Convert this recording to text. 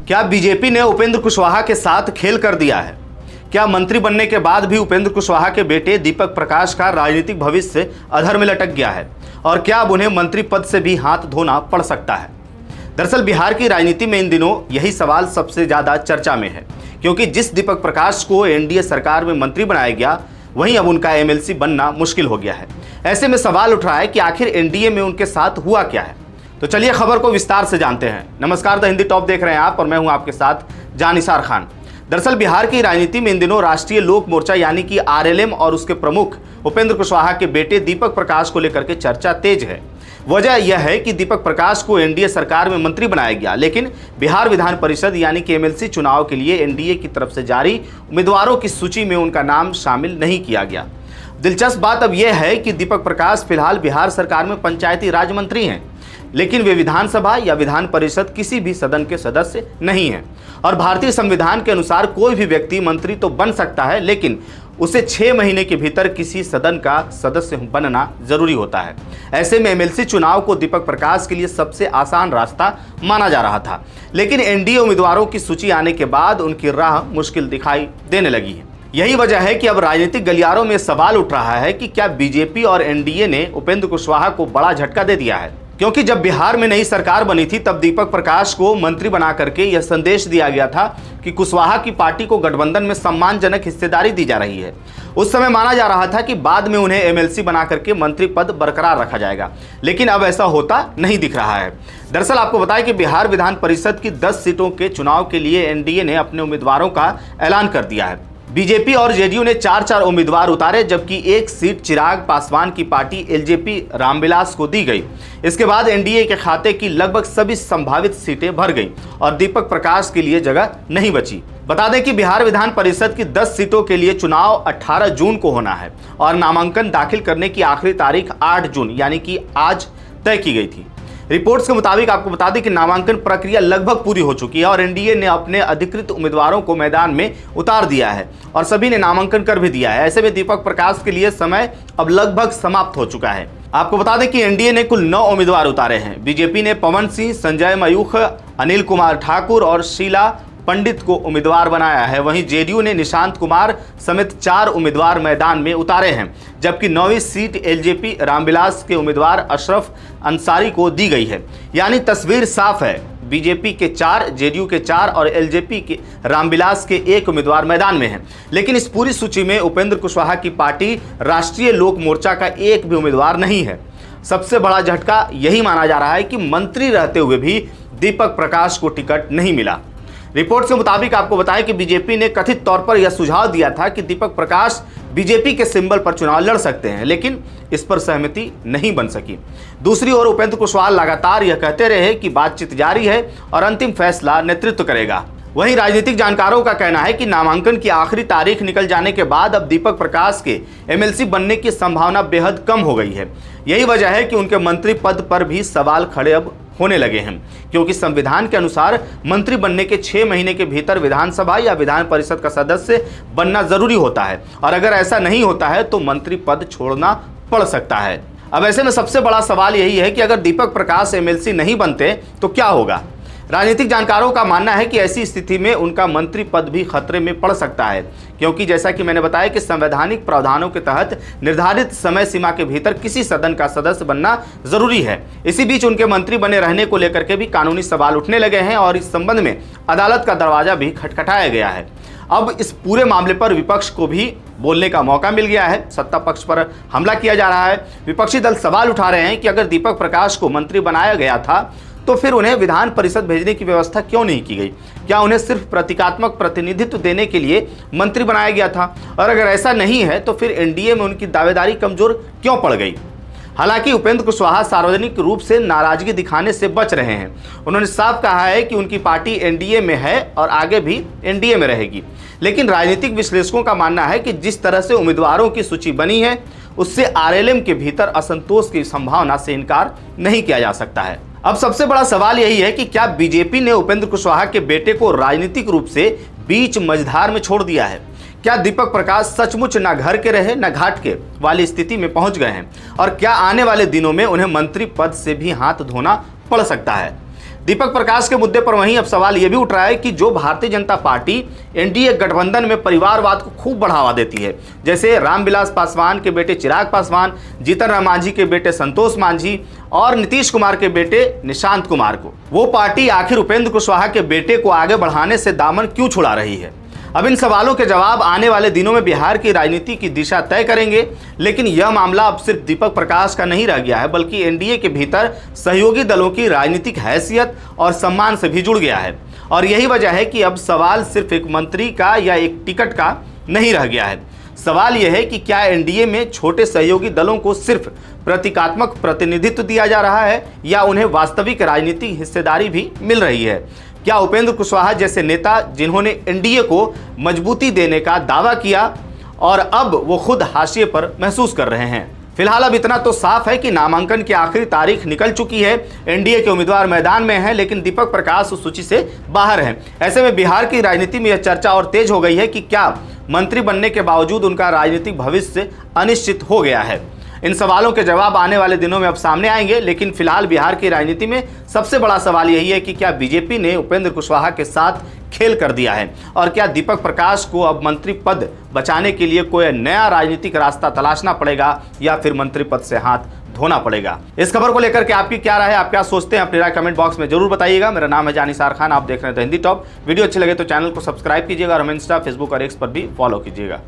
क्या बीजेपी ने उपेंद्र कुशवाहा के साथ खेल कर दिया है? क्या मंत्री बनने के बाद भी उपेंद्र कुशवाहा के बेटे दीपक प्रकाश का राजनीतिक भविष्य अधर में लटक गया है? और क्या अब उन्हें मंत्री पद से भी हाथ धोना पड़ सकता है? दरअसल बिहार की राजनीति में इन दिनों यही सवाल सबसे ज्यादा चर्चा में है, क्योंकि जिस दीपक प्रकाश को एनडीए सरकार में मंत्री बनाया गया, वहीं अब उनका एमएलसी बनना मुश्किल हो गया है। ऐसे में सवाल उठ रहा है कि आखिर एनडीए में उनके साथ हुआ क्या है। तो चलिए खबर को विस्तार से जानते हैं। नमस्कार, द हिंदी टॉप देख रहे हैं आप और मैं हूं आपके साथ जानिसार खान। दरअसल बिहार की राजनीति में इन दिनों राष्ट्रीय लोक मोर्चा यानी कि आरएलएम और उसके प्रमुख उपेंद्र कुशवाहा के बेटे दीपक प्रकाश को लेकर के चर्चा तेज है। वजह यह है कि दीपक प्रकाश को एनडीए सरकार में मंत्री बनाया गया, लेकिन बिहार विधान परिषद यानी कि एमएलसी चुनाव के लिए एनडीए की तरफ से जारी उम्मीदवारों की सूची में उनका नाम शामिल नहीं किया गया। दिलचस्प बात अब यह है कि दीपक प्रकाश फिलहाल बिहार सरकार में पंचायती राज मंत्री हैं, लेकिन वे विधानसभा या विधान परिषद किसी भी सदन के सदस्य नहीं हैं। और भारतीय संविधान के अनुसार कोई भी व्यक्ति मंत्री तो बन सकता है, लेकिन उसे 6 महीने के भीतर किसी सदन का सदस्य बनना जरूरी होता है। ऐसे में एमएलसी चुनाव को दीपक प्रकाश के लिए सबसे आसान रास्ता माना जा रहा था, लेकिन एनडीए उम्मीदवारों की सूची आने के बाद उनकी राह मुश्किल दिखाई देने लगी है। यही वजह है कि अब राजनीतिक गलियारों में सवाल उठ रहा है कि क्या बीजेपी और एनडीए ने उपेंद्र कुशवाहा को बड़ा झटका दे दिया है, क्योंकि जब बिहार में नई सरकार बनी थी तब दीपक प्रकाश को मंत्री बना करके यह संदेश दिया गया था कि कुशवाहा की पार्टी को गठबंधन में सम्मानजनक हिस्सेदारी दी जा रही है। उस समय माना जा रहा था कि बाद में उन्हें एमएलसी बना करके मंत्री पद बरकरार रखा जाएगा, लेकिन अब ऐसा होता नहीं दिख रहा है। दरअसल आपको बताएं कि बिहार विधान परिषद की 10 सीटों के चुनाव के लिए एनडीए ने अपने उम्मीदवारों का ऐलान कर दिया है। बीजेपी और जेडीयू ने 4-4 उम्मीदवार उतारे, जबकि एक सीट चिराग पासवान की पार्टी एलजेपी रामविलास को दी गई। इसके बाद एनडीए के खाते की लगभग सभी संभावित सीटें भर गईं और दीपक प्रकाश के लिए जगह नहीं बची। बता दें कि बिहार विधान परिषद की 10 सीटों के लिए चुनाव 18 जून को होना है और नामांकन दाखिल करने की आखिरी तारीख 8 जून यानी कि आज तय की गई थी। रिपोर्ट्स के मुताबिक आपको बता दें कि नामांकन प्रक्रिया लगभग पूरी हो चुकी है और एनडीए ने अपने अधिकृत उम्मीदवारों को मैदान में उतार दिया है और सभी ने नामांकन कर भी दिया है। ऐसे में दीपक प्रकाश के लिए समय अब लगभग समाप्त हो चुका है। आपको बता दें कि एनडीए ने कुल 9 उम्मीदवार उतारे हैं। बीजेपी ने पवन सिंह, संजय मयूख, अनिल कुमार ठाकुर और शीला पंडित को उम्मीदवार बनाया है। वहीं जेडीयू ने निशांत कुमार समेत 4 उम्मीदवार मैदान में उतारे हैं, जबकि 9वीं सीट एलजेपी रामविलास के उम्मीदवार अशरफ अंसारी को दी गई है। यानी तस्वीर साफ है, बीजेपी के 4, जेडीयू के 4 और एलजेपी के रामविलास के 1 उम्मीदवार मैदान में हैं। लेकिन इस पूरी सूची में उपेंद्र कुशवाहा की पार्टी राष्ट्रीय लोक मोर्चा का एक भी उम्मीदवार नहीं है। सबसे बड़ा झटका यही माना जा रहा है कि मंत्री रहते हुए भी दीपक प्रकाश को टिकट नहीं मिला। रिपोर्ट के मुताबिक आपको बताएं कि बीजेपी ने कथित तौर पर यह सुझाव दिया था कि दीपक प्रकाश बीजेपी के सिंबल पर चुनाव लड़ सकते हैं, लेकिन इस पर सहमति नहीं बन सकी। दूसरी ओर उपेंद्र कुशवाहा लगातार यह कहते रहे कि बातचीत जारी है और अंतिम फैसला नेतृत्व करेगा। वहीं राजनीतिक जानकारों का कहना है कि नामांकन की आखिरी तारीख निकल जाने के बाद अब दीपक प्रकाश के एमएलसी बनने की संभावना बेहद कम हो गई है। यही वजह है कि उनके मंत्री पद पर भी सवाल खड़े अब होने लगे हैं, क्योंकि संविधान के अनुसार मंत्री बनने के 6 महीने के भीतर विधानसभा या विधान परिषद का सदस्य बनना जरूरी होता है और अगर ऐसा नहीं होता है तो मंत्री पद छोड़ना पड़ सकता है। अब ऐसे में सबसे बड़ा सवाल यही है कि अगर दीपक प्रकाश एमएलसी नहीं बनते तो क्या होगा। राजनीतिक जानकारों का मानना है कि ऐसी स्थिति में उनका मंत्री पद भी खतरे में पड़ सकता है, क्योंकि जैसा कि मैंने बताया कि संवैधानिक प्रावधानों के तहत निर्धारित समय सीमा के भीतर किसी सदन का सदस्य बनना जरूरी है। इसी बीच उनके मंत्री बने रहने को लेकर के भी कानूनी सवाल उठने लगे हैं और इस संबंध में अदालत का दरवाजा भी खटखटाया गया है। अब इस पूरे मामले पर विपक्ष को भी बोलने का मौका मिल गया है। सत्ता पक्ष पर हमला किया जा रहा है। विपक्षी दल सवाल उठा रहे हैं कि अगर दीपक प्रकाश को मंत्री बनाया गया था तो फिर उन्हें विधान परिषद भेजने की व्यवस्था क्यों नहीं की गई? क्या उन्हें सिर्फ प्रतीकात्मक प्रतिनिधित्व देने के लिए मंत्री बनाया गया था? और अगर ऐसा नहीं है तो फिर एनडीए में उनकी दावेदारी कमजोर क्यों पड़ गई? हालांकि उपेंद्र कुशवाहा सार्वजनिक रूप से नाराजगी दिखाने से बच रहे हैं। उन्होंने साफ कहा है कि उनकी पार्टी एनडीए में है और आगे भी एनडीए में रहेगी। लेकिन राजनीतिक विश्लेषकों का मानना है कि जिस तरह से उम्मीदवारों की सूची बनी है, उससे आरएलएम के भीतर असंतोष की संभावना से इनकार नहीं किया जा सकता है। अब सबसे बड़ा सवाल यही है कि क्या बीजेपी ने उपेंद्र कुशवाहा के बेटे को राजनीतिक रूप से बीच मझधार में छोड़ दिया है? क्या दीपक प्रकाश सचमुच न घर के रहे न घाट के वाली स्थिति में पहुंच गए हैं? और क्या आने वाले दिनों में उन्हें मंत्री पद से भी हाथ धोना पड़ सकता है? दीपक प्रकाश के मुद्दे पर वहीं अब सवाल यह भी उठ रहा है कि जो भारतीय जनता पार्टी एनडीए गठबंधन में परिवारवाद को खूब बढ़ावा देती है, जैसे रामविलास पासवान के बेटे चिराग पासवान, जीतन राम मांझी के बेटे संतोष मांझी और नीतीश कुमार के बेटे निशांत कुमार को, वो पार्टी आखिर उपेंद्र कुशवाहा के बेटे को आगे बढ़ाने से दामन क्यों छुड़ा रही है? अब इन सवालों के जवाब आने वाले दिनों में बिहार की राजनीति की दिशा तय करेंगे। लेकिन यह मामला अब सिर्फ दीपक प्रकाश का नहीं रह गया है, बल्कि एनडीए के भीतर सहयोगी दलों की राजनीतिक हैसियत और सम्मान से भी जुड़ गया है। और यही वजह है कि अब सवाल सिर्फ एक मंत्री का या एक टिकट का नहीं रह गया है। सवाल यह है कि क्या एनडीए में छोटे सहयोगी दलों को सिर्फ प्रतीकात्मक प्रतिनिधित्व दिया जा रहा है या उन्हें वास्तविक राजनीतिक हिस्सेदारी भी मिल रही है? क्या उपेंद्र कुशवाहा जैसे नेता, जिन्होंने एनडीए को मजबूती देने का दावा किया और अब वो खुद हाशिए पर महसूस कर रहे हैं? फिलहाल अब इतना तो साफ है कि नामांकन की आखिरी तारीख निकल चुकी है। एनडीए के उम्मीदवार मैदान में हैं, लेकिन दीपक प्रकाश उस सूची से बाहर हैं। ऐसे में बिहार की राजनीति में यह चर्चा और तेज हो गई है कि क्या मंत्री बनने के बावजूद उनका राजनीतिक भविष्य अनिश्चित हो गया है। इन सवालों के जवाब आने वाले दिनों में अब सामने आएंगे, लेकिन फिलहाल बिहार की राजनीति में सबसे बड़ा सवाल यही है कि क्या बीजेपी ने उपेंद्र कुशवाहा के साथ खेल कर दिया है और क्या दीपक प्रकाश को अब मंत्री पद बचाने के लिए कोई नया राजनीतिक रास्ता तलाशना पड़ेगा या फिर मंत्री पद से हाथ धोना पड़ेगा? इस खबर को लेकर के आपकी क्या राय है, आप क्या सोचते हैं, अपनी राय कमेंट बॉक्स में जरूर बताइएगा। मेरा नाम है जानिसार खान, आप देख रहे हैं द हिंदी टॉप। वीडियो अच्छी लगे तो चैनल को सब्सक्राइब कीजिएगा और हमें इंस्टा, फेसबुक और एक्स पर भी फॉलो कीजिएगा।